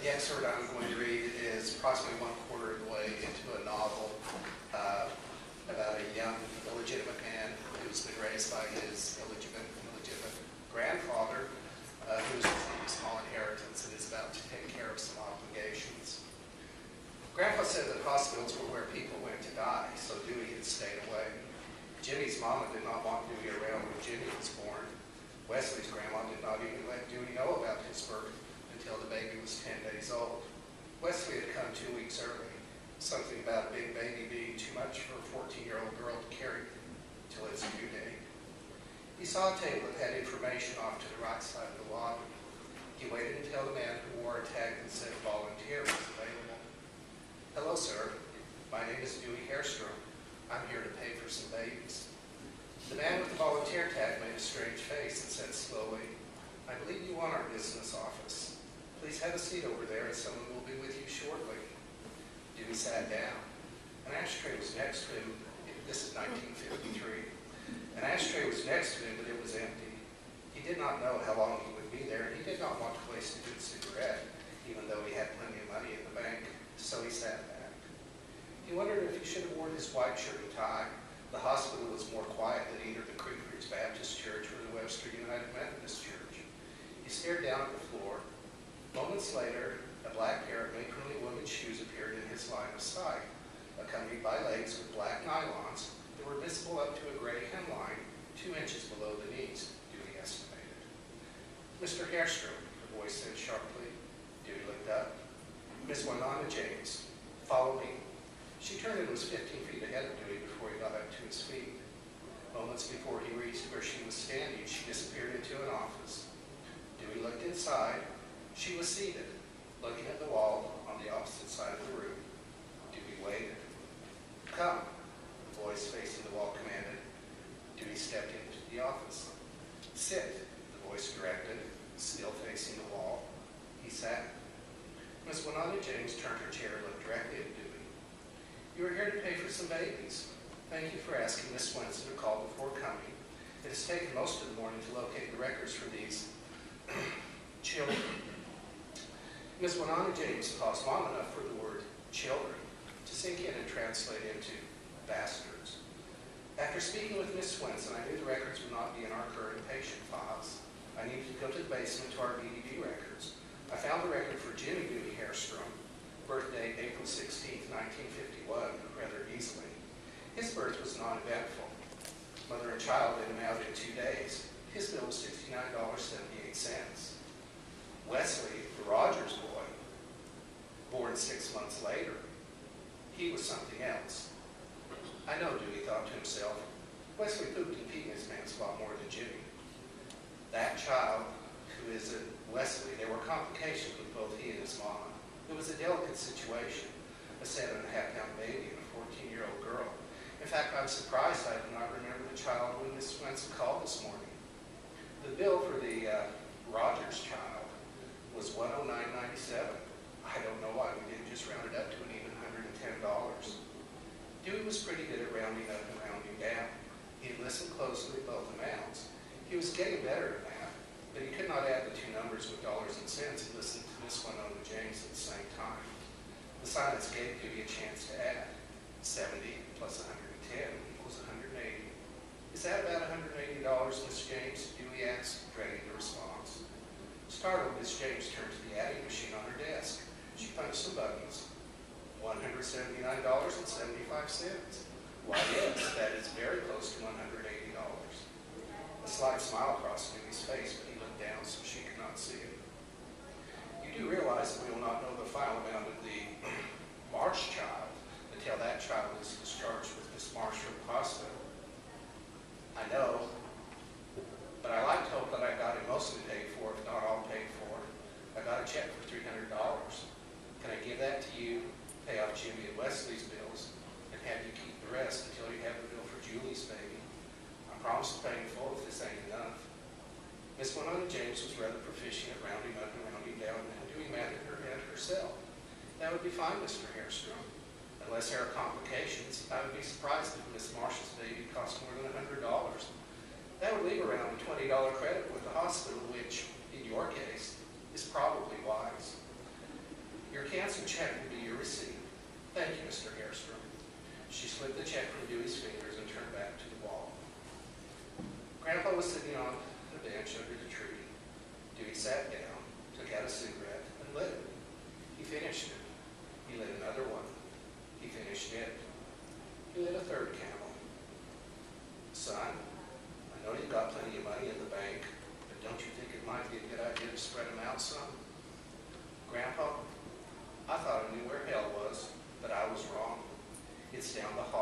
The excerpt I'm going to read is approximately 1/4 of the way into a novel about a young, illegitimate man who's been raised by his illegitimate grandfather, who's received a small inheritance and is about to take care of some obligations. Grandpa said that hospitals were where people went to die, so Dewey had stayed away. Jimmy's mama did not want Dewey around when Jimmy was born. Wesley's grandma did not even let Dewey know about his birth until the baby was 10 days old. Wesley had come 2 weeks early, something about a big baby being too much for a 14-year-old girl to carry till its due date. He saw a table that had information off to the right side of the lobby. He waited until the man who wore a tag that said volunteer was available. Hello, sir. My name is Dewey Hairstrom. I'm here to pay for some babies. The man with the volunteer tag made a strange face and said slowly, I believe you want our business office. Please have a seat over there and someone will be with you shortly. Dewey sat down. An ashtray was next to him. This is 1953. An ashtray was next to him, but it was empty. He did not know how long he would be there, and he did not want to waste a good cigarette, even though he had plenty of money in the bank, so he sat back. He wondered if he should have worn his white shirt and tie. The hospital was more quiet than either the Creekers Baptist Church or the Webster United Methodist Church. He stared down at the floor. Moments later, a black pair of matronly women's shoes appeared in his line of sight, accompanied by legs with black nylons that were visible up to a gray hemline 2 inches below the knees, Dewey estimated. Mr. Hairstrom, the voice said sharply. Dewey looked up. Miss Winona James, follow me. She turned and was 15 feet ahead of Dewey before he got up to his feet. Moments before he reached where she was standing, she disappeared into an office. Dewey looked inside. She was seated, looking at the wall on the opposite side of the room. Dewey waited. Come, the voice facing the wall commanded. Dewey stepped into the office. Sit, the voice directed, still facing the wall. He sat. Miss Winona James turned her chair and looked directly at Dewey. You are here to pay for some babies. Thank you for asking Miss Swenson to call before coming. It has taken most of the morning to locate the records for these children. Miss Winona James paused long enough for the word children to sink in and translate into bastards. After speaking with Miss Swenson, I knew the records would not be in our current patient files. I needed to go to the basement to our BDB records. I found the record for Jimmy Dewey Hairstrom, birthday April 16, 1951, rather easily. His birth was non-eventful. Mother and child had him out in 2 days. His bill was $69.78. Wesley, the Rogers boy, born 6 months later, he was something else. I know, Dewey thought to himself, Wesley pooped and peed in his pants a lot more than Jimmy. That child, who is a Wesley, there were complications with both he and his mama. It was a delicate situation, a 7.5-pound baby and a 14-year-old girl. In fact, I'm surprised I do not remember the child when Miss Swenson called this morning. The bill for the Rogers child was $109.97. I don't know why we didn't just round it up to an even $110. Dewey was pretty good at rounding up and rounding down. He had listened closely to both amounts. He was getting better at math, but he could not add the two numbers with dollars and cents and listen to Miss Winona James at the same time. The silence gave Dewey a chance to add. 70 plus 110 equals 180. Is that about $180, Miss James? Dewey asked, dreading the response. Startled, Miss James turned to the adding machine on her desk. She punched some buttons. $179.75. Why, yes, that is very close to $180. A slight smile crossed Dewey's face, but he looked down so she could not see it. You do realize that we will not know the final amount of the Marsh child until that child is discharged with Miss Marsh from the hospital. I know, but I like to hope that I got it mostly paid for, if not all paid for. I got a check for $300. Can I give that to you, pay off Jimmy and Wesley's bills, and have you keep the rest until you have the bill for Julie's baby? I promise to pay in full if this ain't enough. Miss Winona James was rather proficient at rounding up and rounding down and doing math in her head herself. That would be fine, Mr. Hairstrom. Unless there are complications, I would be surprised if Miss Marsh's baby cost more than $100. That would leave around a $20 credit with the hospital, which, in your case, is probably wise. some check will be your receipt. Thank you, Mr. Hairstrom. She slipped the check from Dewey's fingers and turned back to the wall. Grandpa was sitting on the bench under the tree. Dewey sat down, took out a cigarette, and lit it. He finished it. He lit another one. He finished it. He lit a third Camel. Son, I know you've got plenty of money in the bank, but don't you think it might be a good idea to spread them out some? Grandpa, I thought I knew where hell was, but I was wrong. It's down the hall.